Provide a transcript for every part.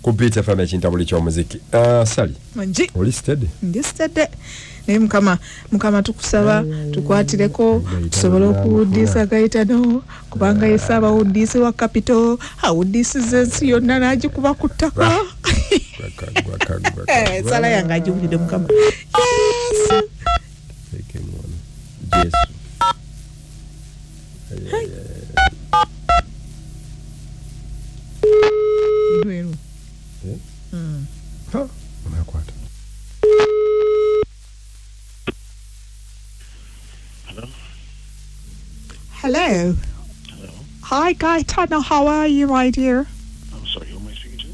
Kupita FM chintabuli ky'omuziki. Sally. Manji. Oli steady? Ndi steady. Naye mukama tukusaba tukwatireko tusobole okuwuddisa Gaetano kubanga yesaba awuddisi wa capital awuddisiza ensi yonna n'agikuba ku ttaka. Sala yange agiwulidde mukama. Yes. Hello. Hello. Hi, Gaetano. How are you, my dear? I'm sorry, who am I speaking to?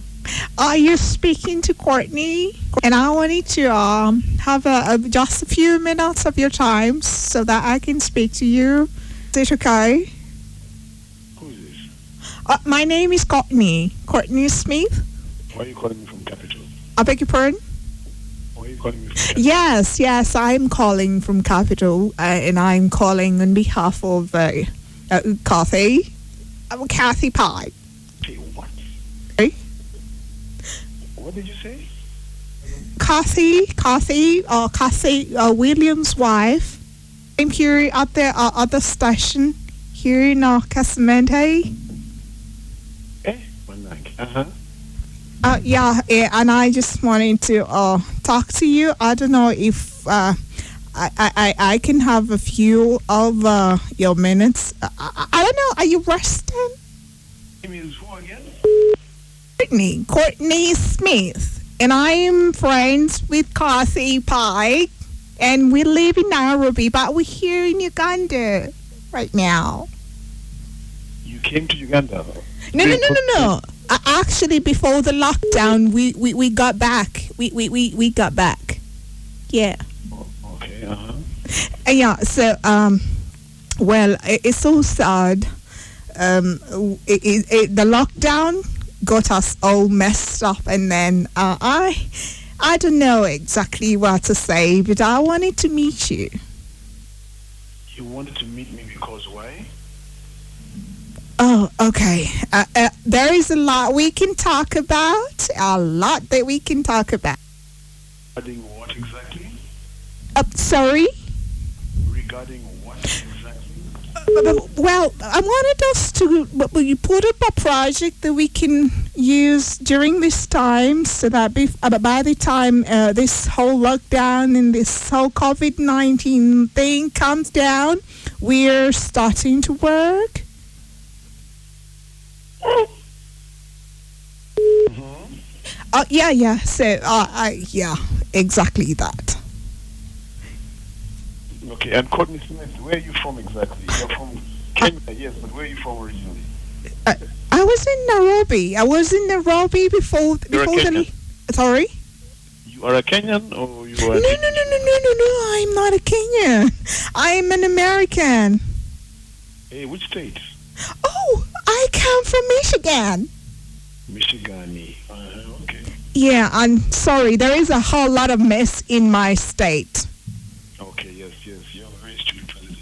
Are you speaking to Courtney? And I wanted to have just a few minutes of your time so that I can speak to you. Is it okay? Who is this? My name is Courtney. Courtney Smith. Why are you calling me from Capital? I beg your pardon? Why are you calling me from Capital? Yes, I'm calling from Capital, and I'm calling on behalf of Kathy. Kathy Pye. Hey, what? Hey? What did you say? Kathy, William's wife. I'm here at the station here in Casamente. Uh-huh. Yeah, and I just wanted to talk to you. I don't know if I can have a few of your minutes. I don't know. Are you resting? Name is who again? Courtney Smith. And I'm friends with Kathy Pye. And we live in Nairobi, but we're here in Uganda right now. You came to Uganda? No. Actually, before the lockdown, we got back. We got back. Yeah. Oh, okay. Uh-huh. Yeah. So well, it's so sad. The lockdown got us all messed up, and then I don't know exactly what to say, but I wanted to meet you. You wanted to meet me because why? Oh, okay. There is a lot we can talk about. A lot that we can talk about. Regarding what exactly? Sorry? Regarding what exactly? Well, I wanted us to put up a project that we can use during this time so that by the time this whole lockdown and this whole COVID-19 thing comes down, we're starting to work. Mm-hmm. Yeah. So, yeah, exactly that. Okay, and Courtney Smith, where are you from exactly? You're from Kenya, yes, but where are you from originally? I was in Nairobi. before You're a Kenyan? Sorry? You are a Kenyan or you are... No, I'm not a Kenyan. I'm an American. Hey, which state? Oh, I come from Michigan. Michigan. Okay. Yeah, I'm sorry. There is a whole lot of mess in my state. Okay, yes. You're a very stupid president.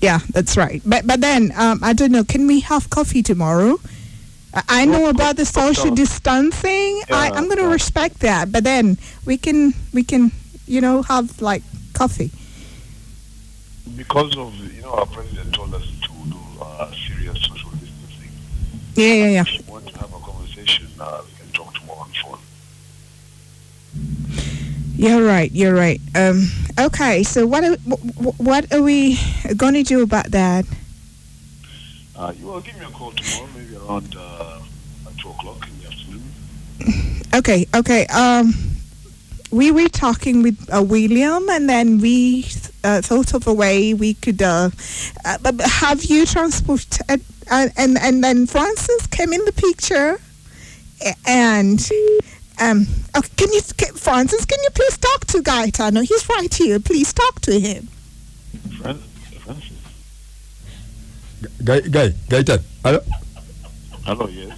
Yeah, that's right. But then, I don't know. Can we have coffee tomorrow? I know about the social distancing. Yeah, I'm going to respect that. But then we can have like coffee. Because of, our president told us to do serious social distancing. Yeah. If you want to have a conversation, we can talk tomorrow on the phone. You're right. Okay, so what are we going to do about that? You will give me a call tomorrow, maybe around 2 o'clock in the afternoon. Okay. We were talking with William, and then we thought of a way we could have you transported, and then Francis came in the picture, and Francis, can you please talk to Gaetano? He's right here. Please talk to him. Francis. Gaetano. Hello. Hello. Yes.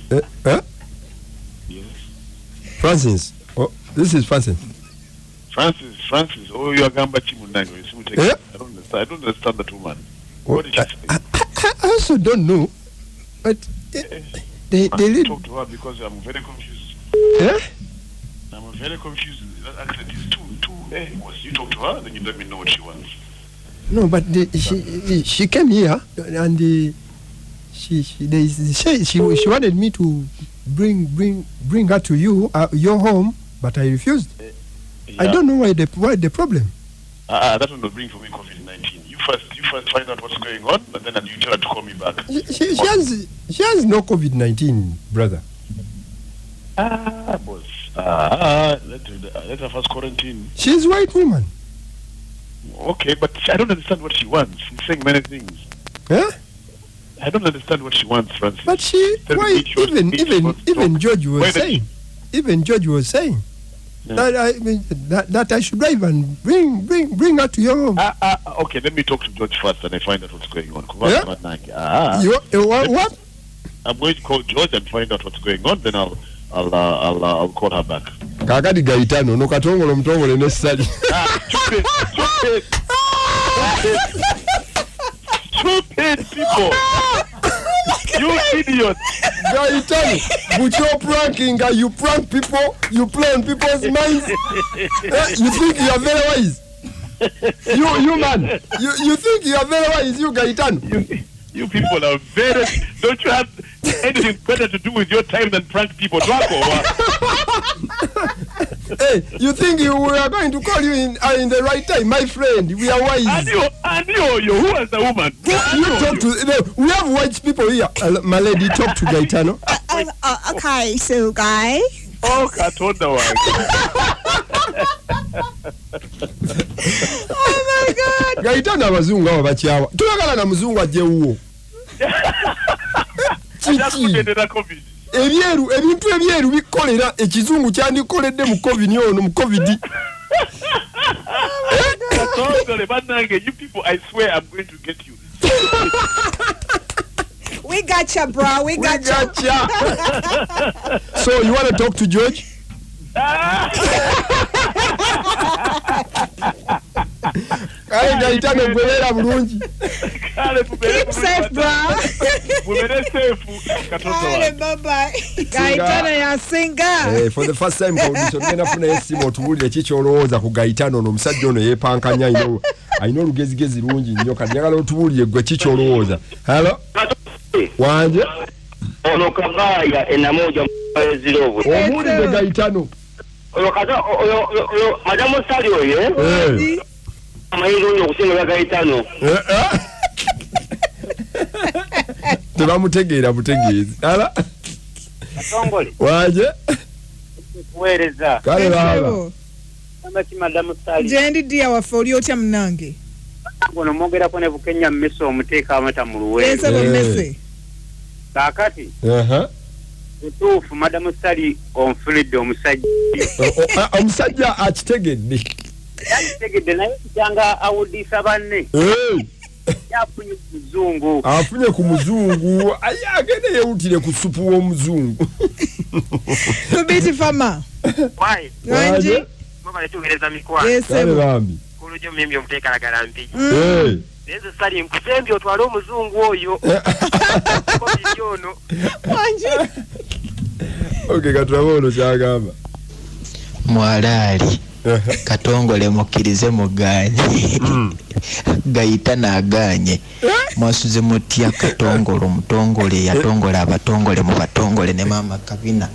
Yes. Francis. Oh, this is Francis. Francis. Oh, you are Gamba Chimundango. I don't understand that woman. What did you say? I also don't know, but they talk to her because I'm very confused. I'm very confused. That accent is too. You talk to her, then you let me know what she wants. No, but she came here and she wanted me to bring her to your home, but I refused. Yeah. I don't know why the problem. That will not bring for me COVID-19. You first find out what's going on, but then you tell her to call me back. She has no COVID-19, brother. Boss. Let her first quarantine. She's a white woman. Okay, but I don't understand what she wants. She's saying many things. Huh? I don't understand what she wants, Francis. But even George was saying. Even George was saying that I should drive and bring her to your home. Okay, let me talk to George first and I find out what's going on. What? I'm going to call George and find out what's going on. Then I'll call her back. Kakadi Gaetano no katongolo mtongole necessary. Stupid people. You idiot. Gaetano, with your pranking, you prank people, you play on people's minds. You think you are very wise. You man, you think you are very wise, you Gaetano. You people are very. Don't you have anything better to do with your time than prank people? Hey, you think we are going to call you in the right time, my friend? We are wise. And you, who is the woman? You talk to. We have white people here. My lady, talk to Gaetano. Okay, so guy. Oh, Katonda one. Oh my God. Gaetano abazungu abo bakyawa. Tuyagala na muzungu ajje wuwo. Ebintu ebyeru bikolera ekizungu kyandikoledde mu COVID ono mu COVID. You people, I swear I'm going to get you. We got you, bro. We got you. So you want to talk to George? Gaetano gwelera bulungi. Keep safe, bro. Bye-bye. Gaetano yasinga. For the first time tugenda funa esimu otubulire kikyolowooza ku Gaetano ono omusajja ono yeepankanya ayina olugezigezi lungi nnyo kati njagala otubulire gwe kikyolowooza. Hello? Wanje? Ono Kagaya enamoja mwezirovu. Omulire Gaetano. Oyo madamu sali oye. Amayiro nyo kusinga Gaetano. Tebamutegeera butegeezi. Ala? Atongole. Wanje? Kuweereza. Kale baba. Amaki madamu sali. Jendi dia waffe oli otya munange? Ono mwogerako ne Bukenya mmese omuteeka amata mu luweero. Lensa bwemmese. Kaakati. Utuufu madamu sali onfulidde omusajja. Omusajja akitegedde. Yakitegedde naye kyanga awuddisa banne. Yafunye ku muzungu. Afunye ku muzungu. Aye agende yeewutire ku supu w'omuzungu. Tubiti fama. Why? Wanji? Mwaba netugereza mikwano. Yesebo. Bambi. Kulujo mimbi omuteekalagala mpigi. Nezo sali nkusembi otwale omuzungu oyo. Covid ono. Wanji? Okay, katulabono kyagamba. Mwalaali. Katongole mukkirize muganye. Gaetano aganye. Mwasuze mutya Katongole omutongole yatongola abatongole mu batongole ne mama Kabina.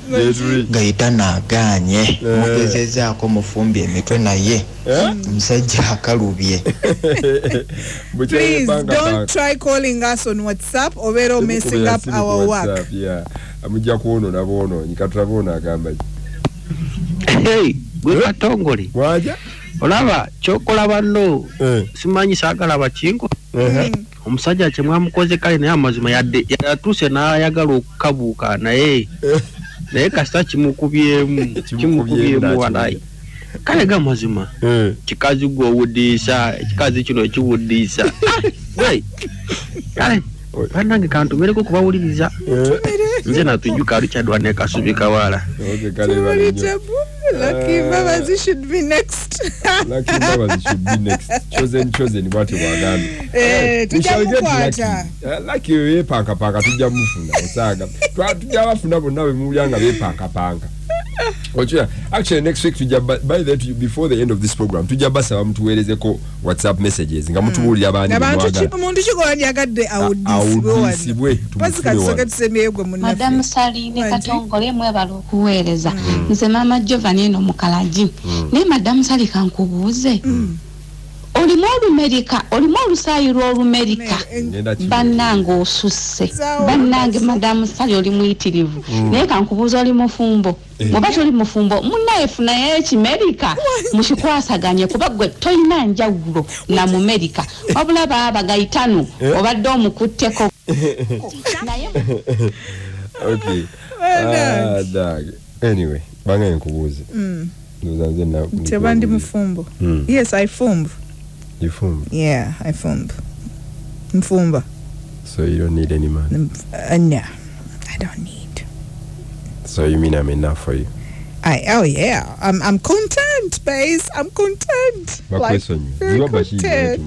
Gaetano aganye. Mugezezaako mufumbye emitwe naye. Musajja akalubye. Please don't try calling us on WhatsApp or messing up our work. Yeah. Amujja kuono bono nyikatulabono agamba. Hey, gwe Katongole. Waja? Olaba chokola banno. Simanyi saagala bakingo. Omusajja kyemwamukoze kale naye amazima yatuse n'ayagala okukabuuka naye kasita kimukubyemu walayi. Kale ga mazima. Kikazi gwe owuddiisa, ekikazi kino ekiwuddiisa. Kale banange kantumereko kubawuliriza. Nze natujjuka Richard ne Kasubi Kawala. Lucky Babazi should be next. Lucky Babazi should be next. Chosen bwate bwaganda. Tujamukwata. Lucky yepanka tujja mufuna osaga. Tujja bafuna bonna be mulyanga bepanka. Actually, next week, by that, before the end of this program, tujja basaba mutuweerezeko WhatsApp messages nga mutubuulira abandi awudisibwe Madam Sali ne Katongole mwebala okuweereza nze Mama Giovanni eno Mukalaji ne Madam Sali kankubuuze olimu olumerika olimu olusaayi lw'olumerika bannange osusse bannange Madam Sali oli muyitirivu naye kankubuuza oli mufumbo oba toli mufumbo munnaye funayo ekimerika mukikwasaganye kuba gwe toyina njawulo na mumerika wabula baba Gaetano obadde omukutteko naye okay dog anyway banga nkubuuze ndozaanze na tebandi mufumbo yes I fumb. You fumb? Yeah, I fumb. Mfumba. So you don't need any man? No, I don't need. So you mean I'm enough for you? Oh yeah, I'm content, Baze. I'm content. My question, very content.